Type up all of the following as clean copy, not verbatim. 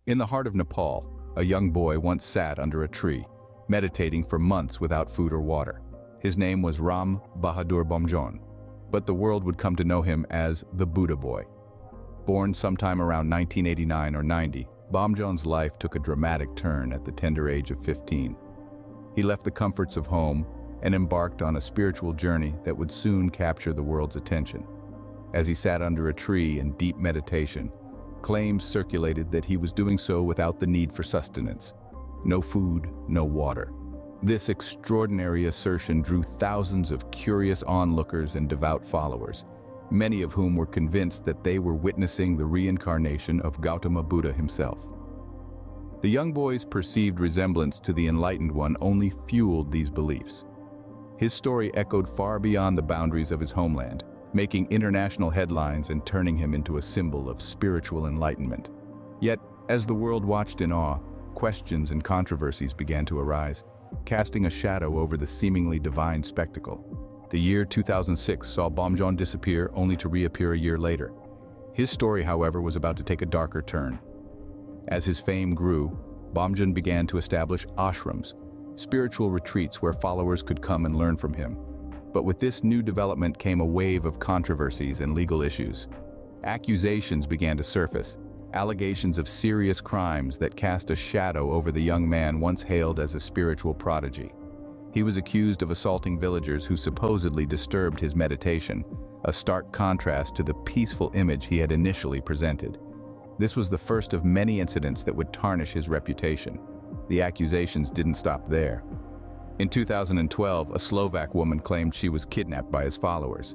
In the heart of Nepal, a young boy once sat under a tree, meditating for months without food or water. His name was Bahadur Bomjon, but the world would come to know him as the Buddha Boy. Born sometime around 1989 or 90, Bomjon's life took a dramatic turn at the tender age of 15. He left the comforts of home and embarked on a spiritual journey that would soon capture the world's attention. As he sat under a tree in deep meditation, claims circulated that he was doing so without the need for sustenance. No food, no water. This extraordinary assertion drew thousands of curious onlookers and devout followers, many of whom were convinced that they were witnessing the reincarnation of Gautama Buddha himself. The young boy's perceived resemblance to the Enlightened One only fueled these beliefs. His story echoed far beyond the boundaries of his homeland, making international headlines and turning him into a symbol of spiritual enlightenment. Yet, as the world watched in awe, questions and controversies began to arise, casting a shadow over the seemingly divine spectacle. The year 2006 saw Bomjon disappear only to reappear a year later. His story, however, was about to take a darker turn. As his fame grew, Bomjon began to establish ashrams, spiritual retreats where followers could come and learn from him. But with this new development came a wave of controversies and legal issues. Accusations began to surface, allegations of serious crimes that cast a shadow over the young man once hailed as a spiritual prodigy. He was accused of assaulting villagers who supposedly disturbed his meditation, a stark contrast to the peaceful image he had initially presented. This was the first of many incidents that would tarnish his reputation. The accusations didn't stop there. In 2012, a Slovak woman claimed she was kidnapped by his followers.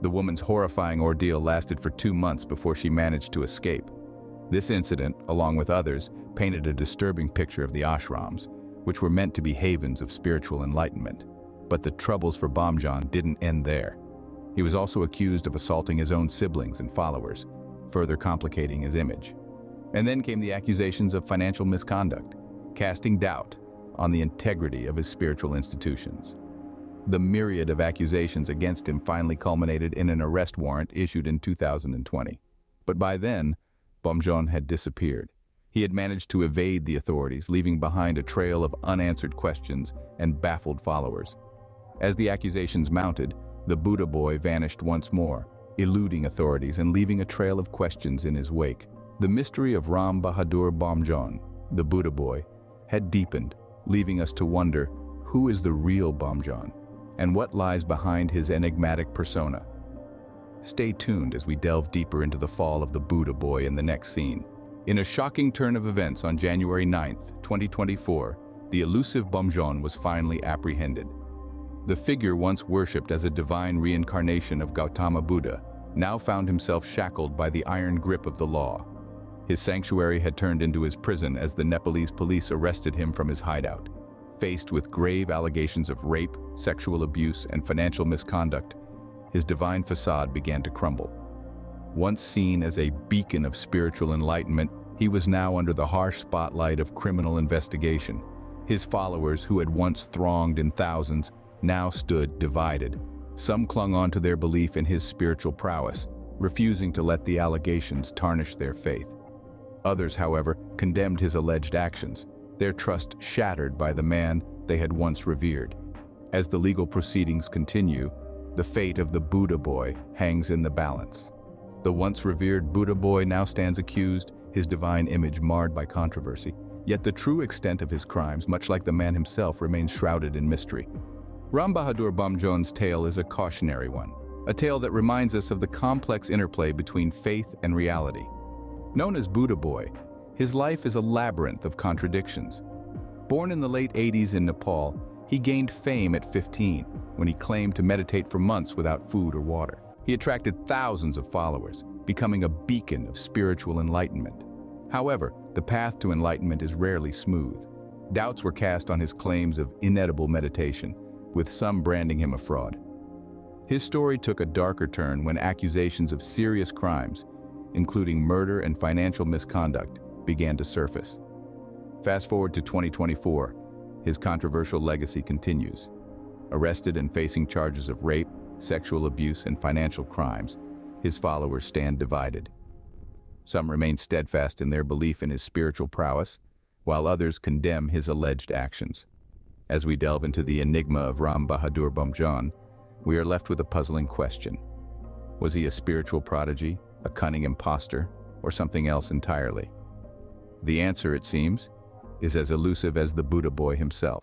The woman's horrifying ordeal lasted for 2 months before she managed to escape. This incident, along with others, painted a disturbing picture of the ashrams, which were meant to be havens of spiritual enlightenment. But the troubles for Bomjon didn't end there. He was also accused of assaulting his own siblings and followers, further complicating his image. And then came the accusations of financial misconduct, casting doubt on the integrity of his spiritual institutions. The myriad of accusations against him finally culminated in an arrest warrant issued in 2020. But by then, Bomjon had disappeared. He had managed to evade the authorities, leaving behind a trail of unanswered questions and baffled followers. As the accusations mounted, the Buddha Boy vanished once more, eluding authorities and leaving a trail of questions in his wake. The mystery of Bahadur Bomjon, the Buddha Boy, had deepened, leaving us to wonder, who is the real Bomjon, and what lies behind his enigmatic persona? Stay tuned as we delve deeper into the fall of the Buddha Boy in the next scene. In a shocking turn of events on January 9th, 2024, the elusive Bomjon was finally apprehended. The figure once worshipped as a divine reincarnation of Gautama Buddha now found himself shackled by the iron grip of the law. His sanctuary had turned into his prison as the Nepalese police arrested him from his hideout. Faced with grave allegations of rape, sexual abuse, and financial misconduct, his divine facade began to crumble. Once seen as a beacon of spiritual enlightenment, he was now under the harsh spotlight of criminal investigation. His followers, who had once thronged in thousands, now stood divided. Some clung on to their belief in his spiritual prowess, refusing to let the allegations tarnish their faith. Others, however, condemned his alleged actions, their trust shattered by the man they had once revered. As the legal proceedings continue, the fate of the Buddha Boy hangs in the balance. The once revered Buddha Boy now stands accused, his divine image marred by controversy. Yet the true extent of his crimes, much like the man himself, remains shrouded in mystery. Bahadur Bomjon's tale is a cautionary one, a tale that reminds us of the complex interplay between faith and reality. Known as Buddha Boy, his life is a labyrinth of contradictions. Born in the late 80s in Nepal, he gained fame at 15 when he claimed to meditate for months without food or water. He attracted thousands of followers, becoming a beacon of spiritual enlightenment. However, the path to enlightenment is rarely smooth. Doubts were cast on his claims of inedible meditation, with some branding him a fraud. His story took a darker turn when accusations of serious crimes, including murder and financial misconduct, began to surface. Fast forward to 2024, his controversial legacy continues. Arrested and facing charges of rape, sexual abuse, and financial crimes, his followers stand divided. Some remain steadfast in their belief in his spiritual prowess, while others condemn his alleged actions. As we delve into the enigma of Ram Bahadur Bomjon, we are left with a puzzling question. Was he a spiritual prodigy, a cunning impostor, or something else entirely? The answer, it seems, is as elusive as the Buddha boy himself.